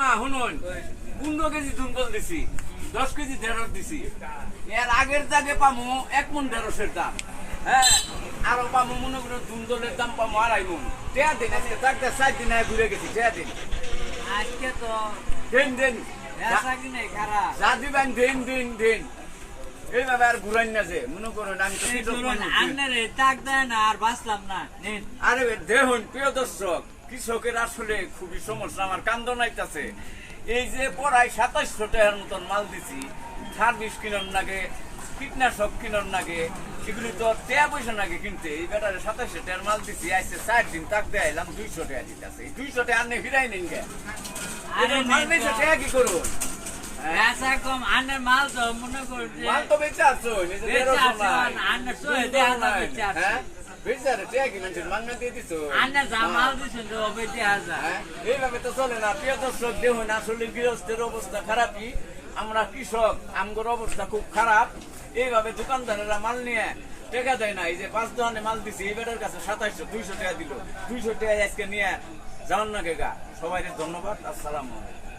মামা শুনুন 15 কেজি দুম্বল দিছি 10 কেজি ঢেঁড়স দিছি এর আগের দাগে পামু 1 মন ঢেঁড়সের দাম হ্যাঁ আরো পামু মনে করো দুম্বলের দাম পামু 2.5 মন টেয়া দিন আজকে থাকতে 4 দিন আগে ঘুরে গেছি টেয়া দিন আজকে তো দিন ব্যবসা কি নেই খারাপ যা দিবেন দিন এইভাবে আর ঘুরাই না যে মনে করুন আমি তো কৃষক মানুষ। আন্নার তাক দেয় না আর বাঁচলাম না নিন আরে দেখুন প্রিয় দর্শক কৃষকের আসলে খুবই সমস্যা আমার কান্দ নাইতাছে এই যে পড়ায় 2700 টাকার মতন মাল দিছি সার্ভিস কিনন নাগে কীটনাশক কিনন নাগে এগুলি তো টাকা পয়সা নাগে কিনতে এই বেটারে 2700 টাকার মাল দিছি আইসে 4 দিন তাক দেয়াইলাম 200 টাকা দিতেছে 200 টাকা আনে ফিরাই নেন গে আরে মাল নিছে টাকা কি করুন ব্যবসা কম আন্নার মাল তো মনে করছে মাল তো বেচে আসছো নিজে আন্নার সয়ে দেখা যাবে হ্যাঁ বেচারে টাকা কি মানুষের মাংনা দিয়ে দিছো আন্নার যা মাল দিচ্ছেন তো বেঁচে আসা এইভাবে তো চলে না প্রিয় দর্শক দেখুন আসলে গৃহস্থের অবস্থা খারাপই আমরা কৃষক আমগর অবস্থা খুব খারাপ এইভাবে দোকানদারেরা মাল নিয়ে টাকা দেয় না এই যে 5 দোকানে মাল দিছি এই বেটার কাছে 2700 200 টাকা দিল 200 টাকা আজকে নিয়ে যাওয়ার না গেগা সবাই ধন্যবাদ আসসালামু আলাইকুম।